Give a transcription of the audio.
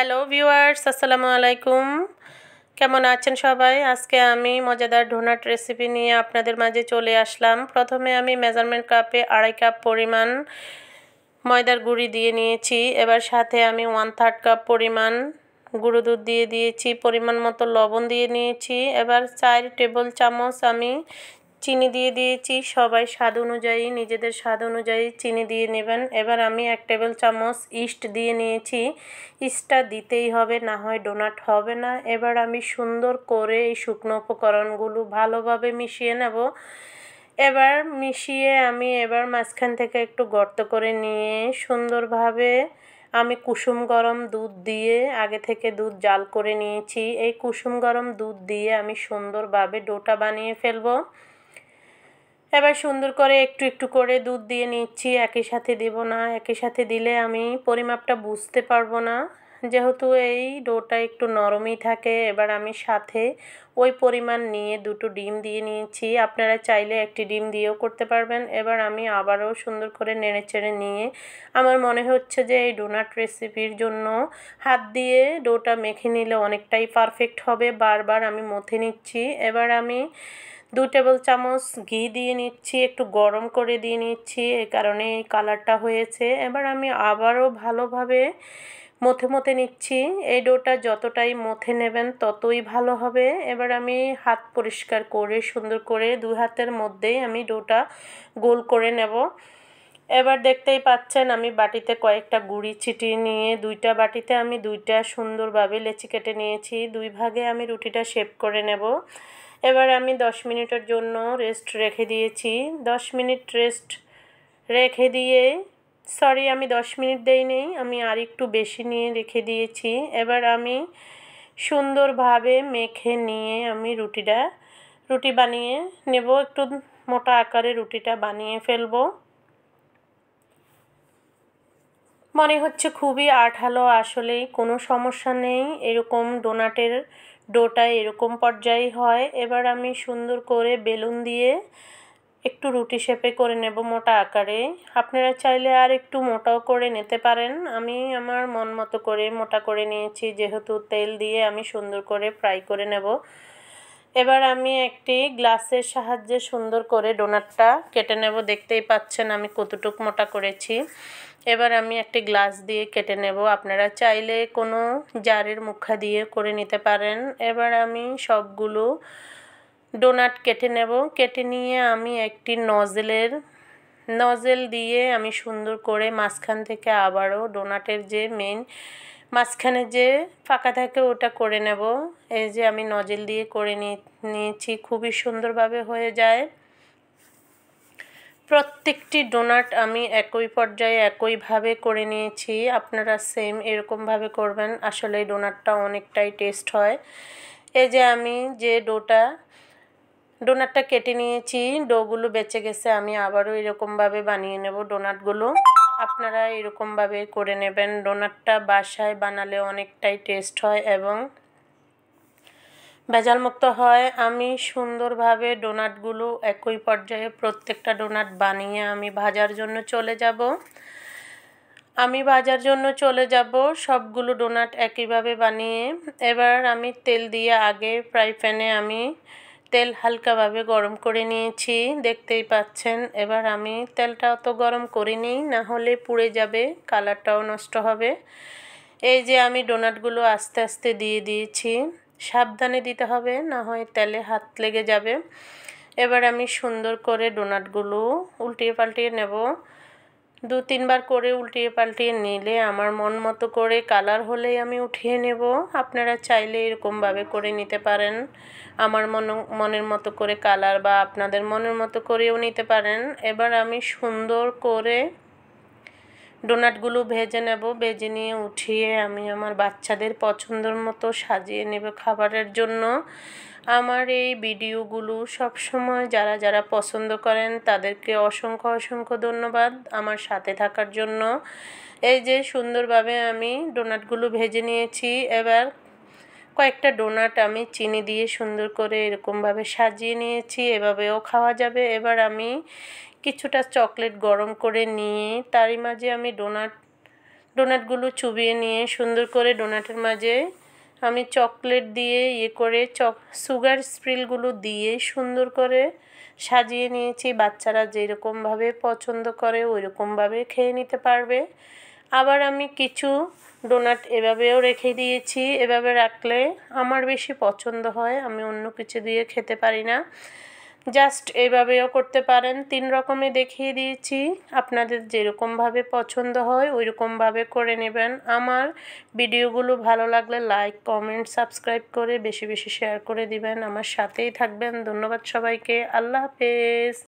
Hello viewers, আসসালামু আলাইকুম। কেমন আছেন সবাই? আজকে আমি মজাদার ডোনাট রেসিপি নিয়ে আপনাদের মাঝে চলে আসলাম। প্রথমে আমি মেজারমেন্ট কাপে 2.5 কাপ পরিমাণ ময়দার গুঁড়ি দিয়ে নিয়েছি। এবার সাথে আমি 1/3 কাপ পরিমাণ গুঁড়ো দুধ দিয়ে দিয়েছি, পরিমাণ মতো লবণ দিয়ে নিয়েছি। এবার 4 টেবিল চামচ আমি চিনি দিয়ে দিয়েছি। সবাই স্বাদ অনুযায়ী, নিজেদের স্বাদ অনুযায়ী চিনি দিয়ে নেবেন। এবার আমি 1 টেবিল চামচ ইস্ট দিয়ে নিয়েছি। ইস্টটা দিতেই হবে, না হয় ডোনাট হবে না। এবার আমি সুন্দর করে এই শুকনো উপকরণগুলো ভালোভাবে মিশিয়ে নেব। এবার মিশিয়ে আমি মাঝখান থেকে একটু গর্ত করে নিয়ে সুন্দরভাবে আমি কুসুম গরম দুধ দিয়ে, আগে থেকে দুধ জাল করে নিয়েছি, এই কুসুম গরম দুধ দিয়ে আমি সুন্দরভাবে ডোটা বানিয়ে ফেলবো। এবার সুন্দর করে একটু একটু করে দুধ দিয়ে নিচ্ছি, একই সাথে দেব না। একই সাথে দিলে আমি পরিমাপটা বুঝতে পারবো না, যেহেতু এই ডোটা একটু নরমই থাকে। এবার আমি সাথে ওই পরিমাণ নিয়ে 2টো ডিম দিয়ে নিয়েছি। আপনারা চাইলে 1টি ডিম দিয়েও করতে পারবেন। এবার আমি আবারও সুন্দর করে নেড়েচেড়ে নিয়ে, আমার মনে হচ্ছে যে এই ডোনাট রেসিপির জন্য হাত দিয়ে ডোটা মেখে নিলে অনেকটাই পারফেক্ট হবে। বারবার আমি মথে নিচ্ছি। এবার আমি 2 টেবিল চামচ ঘি দিয়ে নিচ্ছি, একটু গরম করে দিয়ে নিচ্ছি, এই কারণে এই কালারটা হয়েছে। এবার আমি আবারও ভালোভাবে মথে নিচ্ছি। এই ডোটা যতটাই মথে নেবেন ততই ভালো হবে। এবার আমি হাত পরিষ্কার করে সুন্দর করে 2 হাতের মধ্যেই আমি ডোটা গোল করে নেব। এবার দেখতেই পাচ্ছেন আমি বাটিতে কয়েকটা গুঁড়ি ছিটিয়ে নিয়ে 2টা বাটিতে আমি 2টা সুন্দরভাবে লেচি কেটে নিয়েছি। 2 ভাগে আমি রুটিটা শেপ করে নেব। এবার আমি 10 মিনিটের জন্য রেস্ট রেখে দিয়েছি। 10 মিনিট রেস্ট রেখে দিয়ে, আমি 10 মিনিট দেইনি, আমি আর একটু বেশি নিয়ে রেখে দিয়েছি। এবার আমি সুন্দরভাবে মেখে নিয়ে আমি রুটি বানিয়ে নেব। একটু মোটা আকারে রুটিটা বানিয়ে ফেলবো। মনে হচ্ছে খুবই আঠালো, আসলেই কোনো সমস্যা নেই। এরকম ডোনাটের ডোটা এরকম পর্যায়ে হয়। এবার আমি সুন্দর করে বেলুন দিয়ে একটু রুটি শেপে করে নেব মোটা আকারে। আপনারা চাইলে আর একটু মোটাও করে নিতে পারেন। আমি আমার মন মতো করে মোটা করে নিয়েছি, যেহেতু তেল দিয়ে আমি সুন্দর করে ফ্রাই করে নেব। এবার আমি একটি গ্লাসের সাহায্যে সুন্দর করে ডোনাটটা কেটে নেব। দেখতেই পাচ্ছেন আমি কতটুক মোটা করেছি। এবার আমি একটি গ্লাস দিয়ে কেটে নেব। আপনারা চাইলে কোনো জারের মুখা দিয়ে করে নিতে পারেন। এবার আমি সবগুলো ডোনাট কেটে নেব। কেটে নিয়ে আমি একটি নজেল দিয়ে আমি সুন্দর করে মাঝখান থেকে আবারও ডোনাটের যে মাঝখানে যে ফাঁকা থাকে ওটা করে নেব। এই যে আমি নজেল দিয়ে করে নিয়েছি, খুবই সুন্দরভাবে হয়ে যায়। প্রত্যেকটি ডোনাট আমি একই পর্যায়ে একইভাবে করে নিয়েছি। আপনারা সেম এরকমভাবে করবেন, আসলে ডোনাটটা অনেকটাই টেস্ট হয়। এই যে আমি যে ডোনাটটা কেটে নিয়েছি, ডোগুলো বেঁচে গেছে, আমি আবারও এরকমভাবে বানিয়ে নেব ডোনাটগুলো। আপনারা এরকমভাবে করে নেবেন। ডোনাটটা বাসায় বানালে অনেকটাই টেস্ট হয় এবং ভেজালমুক্ত হয়। আমি সুন্দরভাবে ডোনাটগুলো একই পর্যায়ে প্রত্যেকটা ডোনাট বানিয়ে আমি ভাজার জন্য চলে যাব। সবগুলো ডোনাট একইভাবে বানিয়ে এবার আমি তেল দিয়ে আগে ফ্রাই প্যানে আমি তেল হালকাভাবে গরম করে নিয়েছি, দেখতেই পাচ্ছেন। এবার আমি তেলটা অত গরম করিনি, না হলে পুড়ে যাবে, কালারটাও নষ্ট হবে। এই যে আমি ডোনাটগুলো আস্তে আস্তে দিয়ে দিয়েছি। সাবধানে দিতে হবে, না হয় তেলে হাত লেগে যাবে। এবার আমি সুন্দর করে ডোনাটগুলো উল্টিয়ে পাল্টিয়ে নেব। 2-3 বার করে উল্টিয়ে পাল্টিয়ে নিলে আমার মন মতো করে কালার হলেই আমি উঠিয়ে নেব। আপনারা চাইলে এরকমভাবে করে নিতে পারেন, আমার মনের মতো করে কালার, বা আপনাদের মনের মতো করেও নিতে পারেন। এবার আমি সুন্দর করে ডোনাটগুলো ভেজে নেব। ভেজে নিয়ে উঠিয়ে আমি আমার বাচ্চাদের পছন্দের মতো সাজিয়ে নেব খাবারের জন্য। আমার এই ভিডিওগুলো সবসময় যারা পছন্দ করেন তাদেরকে অসংখ্য ধন্যবাদ আমার সাথে থাকার জন্য। এই যে সুন্দরভাবে আমি ডোনাটগুলো ভেজে নিয়েছি। এবার কয়েকটা ডোনাট আমি চিনি দিয়ে সুন্দর করে এরকমভাবে সাজিয়ে নিয়েছি, এভাবেও খাওয়া যাবে। এবার আমি কিছুটা চকলেট গরম করে নিয়ে তারই মাঝে আমি ডোনাটগুলো চুবিয়ে নিয়ে সুন্দর করে ডোনাটের মাঝে আমি চকলেট দিয়ে করে সুগার স্প্রিলগুলো দিয়ে সুন্দর করে সাজিয়ে নিয়েছি। বাচ্চারা যেরকমভাবে পছন্দ করে ওইরকমভাবে খেয়ে নিতে পারবে। আবার আমি কিছু ডোনাট এভাবেও রেখে দিয়েছি। এভাবে রাখলে আমার বেশি পছন্দ হয়, আমি অন্য কিছু দিয়ে খেতে পারি না। জাস্ট এভাবেও করতে পারেন। 3 রকমে দেখিয়ে দিয়েছি, আপনাদের যেরকমভাবে পছন্দ হয় ওই রকমভাবে করে নেবেন। আমার ভিডিওগুলো ভালো লাগলে লাইক, কমেন্ট, সাবস্ক্রাইব করে বেশি বেশি শেয়ার করে দিবেন। আমার সাথেই থাকবেন। ধন্যবাদ সবাইকে। আল্লাহ হাফেজ।